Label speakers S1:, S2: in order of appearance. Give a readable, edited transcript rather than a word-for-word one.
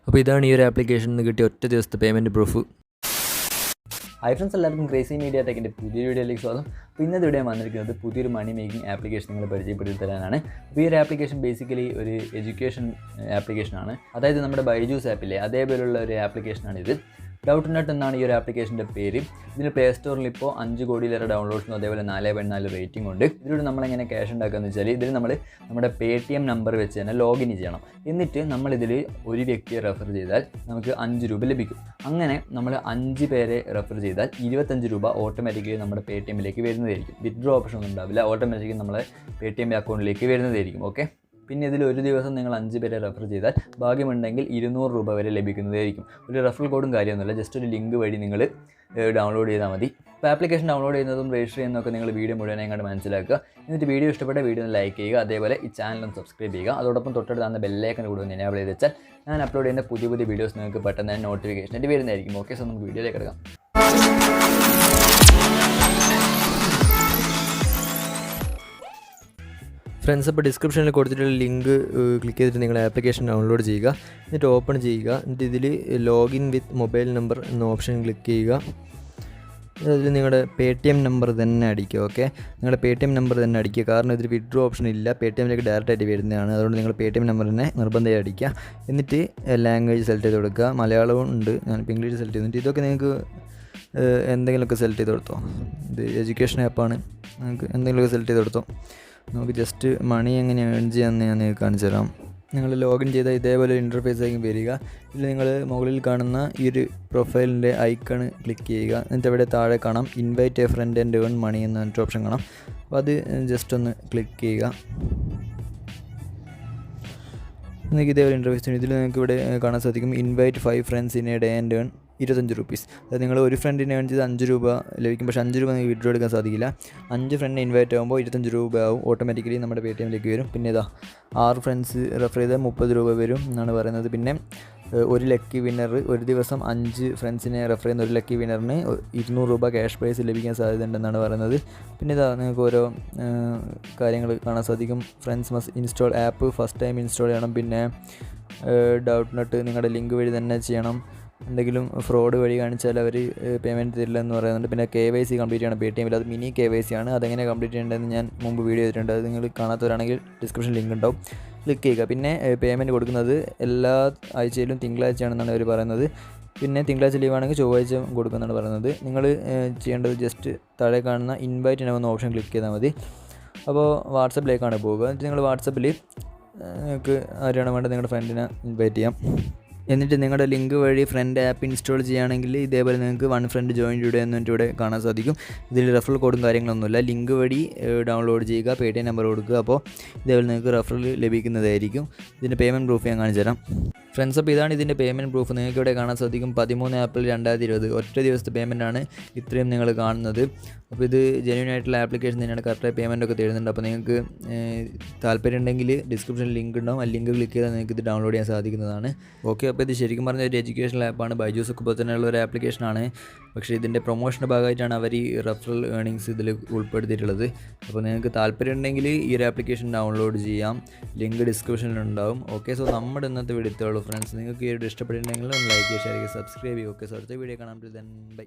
S1: അപ്പോൾ ഇതാണ് ഈ ഒരു ആപ്ലിക്കേഷനിൽ നിന്ന് കിട്ടിയ ഒറ്റ ദിവസത്തെ പേയ്മെൻറ്റ് പ്രൂഫ്.
S2: ഹായ് ഫ്രണ്ട്സ്, എല്ലാവർക്കും ക്രേസി മീഡിയ ടെക്കിൻ്റെ പുതിയൊരു വീഡിയോയിലേക്ക് സ്വാഗതം. അപ്പോൾ ഇന്നത്തെ വീഡിയോ വന്നിരിക്കുന്നത് പുതിയൊരു മണി മേക്കിംഗ് ആപ്ലിക്കേഷൻ നിങ്ങളെ പരിചയപ്പെടുത്തി തരാനാണ്. അപ്പോൾ ഈ ഒരു ആപ്ലിക്കേഷൻ ബേസിക്കലി ഒരു എഡ്യൂക്കേഷൻ ആപ്ലിക്കേഷനാണ്. അതായത് നമ്മുടെ ബൈജൂസ് ആപ്പിലെ അതേപോലുള്ള ഒരു ആപ്ലിക്കേഷനാണിത്. ഡൗട്ട് എന്നാണ് ഈ ഒരു ആപ്ലിക്കേഷൻ്റെ പേര്. ഇതിന് പ്ലേ സ്റ്റോറിൽ ഇപ്പോൾ 5 കോടിയിലേറെ ഡൗൺലോഡ്സും അതേപോലെ 4.4 റേറ്റിംഗ് ഉണ്ട്. ഇതിലൂടെ നമ്മളെങ്ങനെ ക്യാഷ് ഉണ്ടാക്കുകയെന്ന് വെച്ചാൽ ഇതിൽ നമ്മൾ നമ്മുടെ Paytm നമ്പർ വെച്ച് തന്നെ ലോഗിൻ ചെയ്യണം. എന്നിട്ട് നമ്മളിതിൽ ഒരു വ്യക്തിയെ റെഫർ ചെയ്താൽ നമുക്ക് 5 രൂപ ലഭിക്കും. അങ്ങനെ നമ്മൾ 5 പേരെ റെഫർ ചെയ്താൽ 25 രൂപ ഓട്ടോമാറ്റിക്കലി നമ്മുടെ Paytmലേക്ക് വരുന്നതായിരിക്കും. വിത്ഡ്രോ ഓപ്ഷൻ ഒന്നും ഉണ്ടാവില്ല, ഓട്ടോമാറ്റിക്കലി നമ്മളെ Paytm അക്കൗണ്ടിലേക്ക് വരുന്നതായിരിക്കും. ഓക്കെ, പിന്നെ ഇതിൽ ഒരു ദിവസം നിങ്ങൾ 5 പേരെ റെഫർ ചെയ്താൽ ഭാഗ്യമുണ്ടെങ്കിൽ 200 രൂപ വരെ ലഭിക്കുന്നതായിരിക്കും. ഒരു റെഫറൽ കോഡും കാര്യമൊന്നുമില്ല, ജസ്റ്റ് ഒരു ലിങ്ക് വഴി നിങ്ങൾ ഡൗൺലോഡ് ചെയ്താൽ മതി. അപ്പോൾ ആപ്ലിക്കേഷൻ ഡൗൺലോഡ് ചെയ്യുന്നതും രജിസ്റ്റർ ചെയ്യുന്നതൊക്കെ നിങ്ങൾ വീഡിയോ മുഴുവനായി കണ്ട് മനസ്സിലാക്കുക. എന്നിട്ട് വീഡിയോ ഇഷ്ടപ്പെട്ട വീഡിയോ ഒന്ന് ലൈക്ക് ചെയ്യുക, അതേപോലെ ഈ ചാനലൊന്ന് സബ്സ്ക്രൈബ് ചെയ്യുക. അതോടൊപ്പം തൊട്ടടുത്ത് തന്ന ബെല്ലൈക്കൺ കൂടെ ഒന്ന് എനേബിൾ ചെയ്ത് വെച്ചാൽ ഞാൻ അപ്ലോഡ് ചെയ്യുന്ന പുതിയ പുതിയ വീഡിയോസ് നിങ്ങൾക്ക് പെട്ടെന്ന് നോട്ടിഫിക്കേഷനായിട്ട് വരുന്നതായിരിക്കും. ഓക്കെ, സോ നമുക്ക് വീഡിയോയിലേക്ക് എടുക്കാം.
S1: ഫ്രണ്ട്സ്, അപ്പോൾ ഡിസ്ക്രിപ്ഷനിൽ കൊടുത്തിട്ടുള്ള ലിങ്ക് ക്ലിക്ക് ചെയ്തിട്ട് നിങ്ങൾ ആപ്ലിക്കേഷൻ ഡൗൺലോഡ് ചെയ്യുക. എന്നിട്ട് ഓപ്പൺ ചെയ്യുക. എന്നിട്ട് ഇതിൽ ലോഗിൻ വിത്ത് മൊബൈൽ നമ്പർ എന്ന ഓപ്ഷൻ ക്ലിക്ക് ചെയ്യുക. അതിൽ നിങ്ങളുടെ Paytm നമ്പർ തന്നെ അടിക്കുക. ഓക്കെ, നിങ്ങളുടെ Paytm നമ്പർ തന്നെ അടിക്കുക. കാരണം ഇതിൽ വിഡ്രോ ഓപ്ഷൻ ഇല്ല, Paytmലേക്ക് ഡയറക്റ്റായിട്ട് വരുന്നതാണ്. അതുകൊണ്ട് നിങ്ങൾ Paytm നമ്പർ തന്നെ നിർബന്ധമായി അടിക്കുക. എന്നിട്ട് ലാംഗ്വേജ് സെലക്ട് ചെയ്ത് കൊടുക്കുക. മലയാളവും ഉണ്ട്, ഞാനിപ്പോൾ ഇംഗ്ലീഷ് സെലക്ട് ചെയ്തിട്ട് ഇതൊക്കെ നിങ്ങൾക്ക് എന്തെങ്കിലുമൊക്കെ സെലക്ട് ചെയ്ത് കൊടുത്തോ. ഇത് എഡ്യൂക്കേഷൻ ആപ്പാണ്, നിങ്ങൾക്ക് എന്തെങ്കിലുമൊക്കെ സെലക്ട് ചെയ്ത് കൊടുത്തോ. നമുക്ക് ജസ്റ്റ് മണി എങ്ങനെ ഏൺ ചെയ്യാമെന്ന് ഞാൻ നിങ്ങൾക്ക് കാണിച്ചു തരാം. നിങ്ങൾ ലോഗിൻ ചെയ്താൽ ഇതേപോലെ ഒരു ഇൻ്റർഫേസ് ആയിരിക്കും വരിക. ഇതിൽ നിങ്ങൾ മുകളിൽ കാണുന്ന ഈ ഒരു പ്രൊഫൈലിൻ്റെ ഐക്കൺ ക്ലിക്ക് ചെയ്യുക. എന്നിട്ട് ഇവിടെ താഴെ കാണാം invite a friend and earn money എന്ന ഓപ്ഷൻ കാണാം. അപ്പോൾ അത് ജസ്റ്റ് ഒന്ന് ക്ലിക്ക് ചെയ്യുക. നിങ്ങൾക്ക് ഇതേപോലെ ഇൻ്റർഫേസ് ഇതിൽ നിങ്ങൾക്ക് ഇവിടെ കാണാൻ സാധിക്കും invite 5 friends in A day and earn 25 rupees. അതായത് നിങ്ങൾ ഒരു ഫ്രണ്ടിനെ ഏൺ ചെയ്ത് 5 രൂപ ലഭിക്കും. പക്ഷേ 5 രൂപ നിങ്ങൾക്ക് വിഡ്രോ എടുക്കാൻ സാധിക്കില്ല. 5 ഫ്രണ്ടിനെ ഇൻവൈറ്റ് ആകുമ്പോൾ 25 രൂപ ആവും, ഓട്ടോമാറ്റിക്കലി നമ്മുടെ Paytmലേക്ക് വരും. പിന്നെ ഇതാ 6 ഫ്രണ്ട്സ് റെഫർ ചെയ്താൽ 30 രൂപ വരും എന്നാണ് പറയുന്നത്. പിന്നെ ഒരു ലക്കി വിന്നർ, ഒരു ദിവസം 5 ഫ്രണ്ട്സിനെ റെഫർ ചെയ്യുന്ന ഒരു ലക്കി വിന്നറിന് 200 രൂപ ക്യാഷ് പ്രൈസ് ലഭിക്കാൻ സാധ്യതയുണ്ടെന്നാണ് പറയുന്നത്. പിന്നെ ഇതാ നിങ്ങൾക്ക് ഓരോ കാര്യങ്ങൾ കാണാൻ സാധിക്കും. Friends must install app first time install ചെയ്യണം. പിന്നെ ഡൗട്ട് നിങ്ങളുടെ ലിങ്ക് വഴി തന്നെ ചെയ്യണം. എന്തെങ്കിലും ഫ്രോഡ് വഴി കാണിച്ചാൽ അവർ പേയ്മെൻറ്റ് തരില്ല എന്ന് പറയുന്നുണ്ട്. പിന്നെ KYC കംപ്ലീറ്റ് ചെയ്യണം Paytmൽ. അത് മിനി KYC ആണ്. അതെങ്ങനെ കംപ്ലീറ്റ് ചെയ്യേണ്ടതെന്ന് ഞാൻ മുമ്പ് വീഡിയോ ചെയ്തിട്ടുണ്ട്. അത് നിങ്ങൾ കാണാത്തവരാണെങ്കിൽ ഡിസ്ക്രിപ്ഷൻ ലിങ്ക് ഉണ്ടാവും, ക്ലിക്ക് ചെയ്യുക. പിന്നെ പേയ്മെൻറ്റ് കൊടുക്കുന്നത് എല്ലാ ആഴ്ചയിലും തിങ്കളാഴ്ചയാണെന്നാണ് അവർ പറയുന്നത്. പിന്നെ തിങ്കളാഴ്ച ലീവാണെങ്കിൽ ചൊവ്വാഴ്ച കൊടുക്കുമെന്നാണ് പറയുന്നത്. നിങ്ങൾ ചെയ്യേണ്ടത് ജസ്റ്റ് താഴെ കാണുന്ന ഇൻവൈറ്റ് എന്ന ഓപ്ഷൻ ക്ലിക്ക് ചെയ്താൽ മതി. അപ്പോൾ വാട്സപ്പിലേക്കാണ് പോവുക. എന്നിട്ട് നിങ്ങൾ വാട്സപ്പിൽ നിങ്ങൾക്ക് ആരാണ് വേണ്ടത് നിങ്ങളുടെ ഫ്രണ്ടിനെ ഇൻവൈറ്റ് ചെയ്യാം. എന്നിട്ട് നിങ്ങളുടെ ലിങ്ക് വഴി ഫ്രണ്ട് ആപ്പ് ഇൻസ്റ്റാൾ ചെയ്യുകയാണെങ്കിൽ ഇതേപോലെ നിങ്ങൾക്ക് 1 ഫ്രണ്ട് ജോയിൻ ടുഡേ എന്നിട്ട് ഇവിടെ കാണാൻ സാധിക്കും. ഇതിൽ റെഫറൽ കോഡും കാര്യങ്ങളൊന്നുമില്ല. ലിങ്ക് വഴി ഡൗൺലോഡ് ചെയ്യുക, Paytm നമ്പർ കൊടുക്കുക. അപ്പോൾ ഇതേപോലെ നിങ്ങൾക്ക് റെഫറൽ ലഭിക്കുന്നതായിരിക്കും. ഇതിൻ്റെ പേയ്മെൻറ്റ് പ്രൂഫ് ഞാൻ കാണിച്ചു തരാം. ഫ്രണ്ട്സ്, അപ്പോൾ ഇതാണ് ഇതിൻ്റെ പേയ്മെൻറ്റ് പ്രൂഫ്. നിങ്ങൾക്ക് ഇവിടെ കാണാൻ സാധിക്കും 13 ഏപ്രിൽ 2020 ഒറ്റ ദിവസത്തെ പേയ്മെൻറ്റാണ് ഇത്രയും നിങ്ങൾ കാണുന്നത്. അപ്പോൾ ഇത് ജെന്യൂൻ ആയിട്ടുള്ള ആപ്ലിക്കേഷൻ തന്നെയാണ്, കറക്റ്റായി പേയ്മെൻ്റ് ഒക്കെ തരുന്നുണ്ട്. അപ്പോൾ നിങ്ങൾക്ക് താല്പര്യം ഉണ്ടെങ്കിൽ ഡിസ്ക്രിപ്ഷനിൽ ലിങ്ക് ഉണ്ടാവും, ആ ലിങ്ക് ക്ലിക്ക് ചെയ്താൽ നിങ്ങൾക്ക് ഇത് ഡൗൺലോഡ് ചെയ്യാൻ സാധിക്കുന്നതാണ്. ഓക്കെ, അപ്പോൾ ഇത് ശരിക്കും പറഞ്ഞ ഒരു എഡ്യൂക്കേഷണൽ ആപ്പാണ്. ബൈജൂസ് ഒക്കെ പോലെ തന്നെയുള്ള ഒരു ആപ്ലിക്കേഷനാണ്. പക്ഷേ ഇതിൻ്റെ പ്രൊമോഷൻ്റെ ഭാഗമായിട്ടാണ് അവർ ഈ റെഫറൽ ഏണിങ്സ് ഇതിൽ ഉൾപ്പെടുത്തിയിട്ടുള്ളത്. അപ്പോൾ നിങ്ങൾക്ക് താല്പര്യം ഉണ്ടെങ്കിൽ ഈ ഒരു ആപ്ലിക്കേഷൻ ഡൗൺലോഡ് ചെയ്യാം, ലിങ്ക് ഡിസ്ക്രിപ്ഷനിലുണ്ടാവും. ഓക്കെ, സോ നമ്മുടെ ഇന്നത്തെ വീഡിയോ ഇത്രയുള്ളൂ ഫ്രണ്ട്സ്. നിങ്ങൾക്ക് ഈ വീഡിയോ ഇഷ്ടപ്പെട്ടിട്ടുണ്ടെങ്കിൽ ലൈക്ക് ചെയ്യുക, ഷെയർ ചെയ്യുക, സബ്സ്ക്രൈബ് ചെയ്യുക. ഓക്കെ, സോ അടുത്ത വീഡിയോ കാണാം. ബൈ.